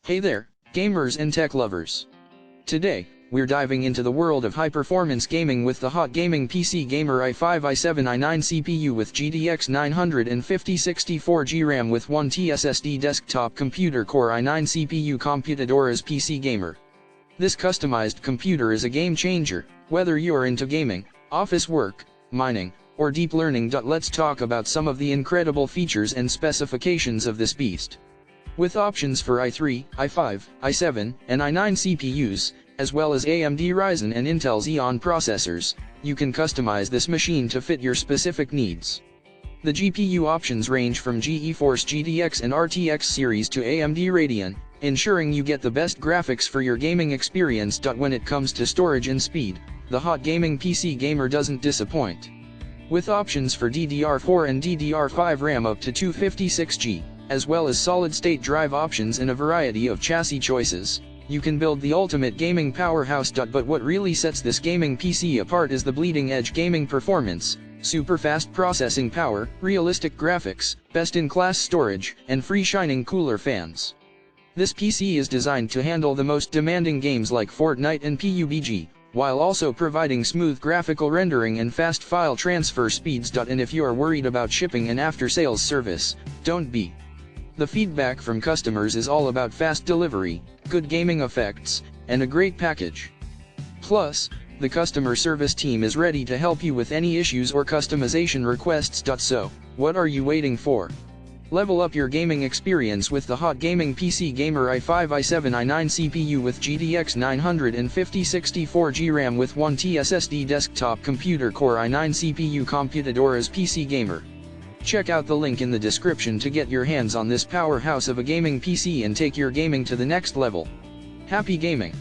Hey there, gamers and tech lovers. Today, we're diving into the world of high-performance gaming with the hot gaming PC Gamer i5 i7 i9 CPU with GTX 950 64GB RAM with 1TB SSD desktop computer Core i9 CPU Computadora's PC Gamer. This customized computer is a game changer, whether you're into gaming, office work, mining, or deep learning. Let's talk about some of the incredible features and specifications of this beast. With options for i3, i5, i7, and i9 CPUs, as well as AMD Ryzen and Intel Xeon processors, you can customize this machine to fit your specific needs. The GPU options range from GeForce GTX and RTX series to AMD Radeon, ensuring you get the best graphics for your gaming experience. When it comes to storage and speed, the hot gaming PC Gamer doesn't disappoint. With options for DDR4 and DDR5 RAM up to 256GB, as well as solid-state drive options and a variety of chassis choices, you can build the ultimate gaming powerhouse. But what really sets this gaming PC apart is the bleeding-edge gaming performance, super fast processing power, realistic graphics, best-in-class storage, and free shining cooler fans. This PC is designed to handle the most demanding games like Fortnite and PUBG, while also providing smooth graphical rendering and fast file transfer speeds. And if you are worried about shipping and after-sales service, don't be. The feedback from customers is all about fast delivery, good gaming effects, and a great package. Plus, the customer service team is ready to help you with any issues or customization requests. So, what are you waiting for? Level up your gaming experience with the hot gaming PC Gamer i5 i7 i9 CPU with GTX 950 64GB RAM with 1TB SSD desktop computer Core i9 CPU Computadora's PC Gamer. Check out the link in the description to get your hands on this powerhouse of a gaming PC and take your gaming to the next level. Happy gaming!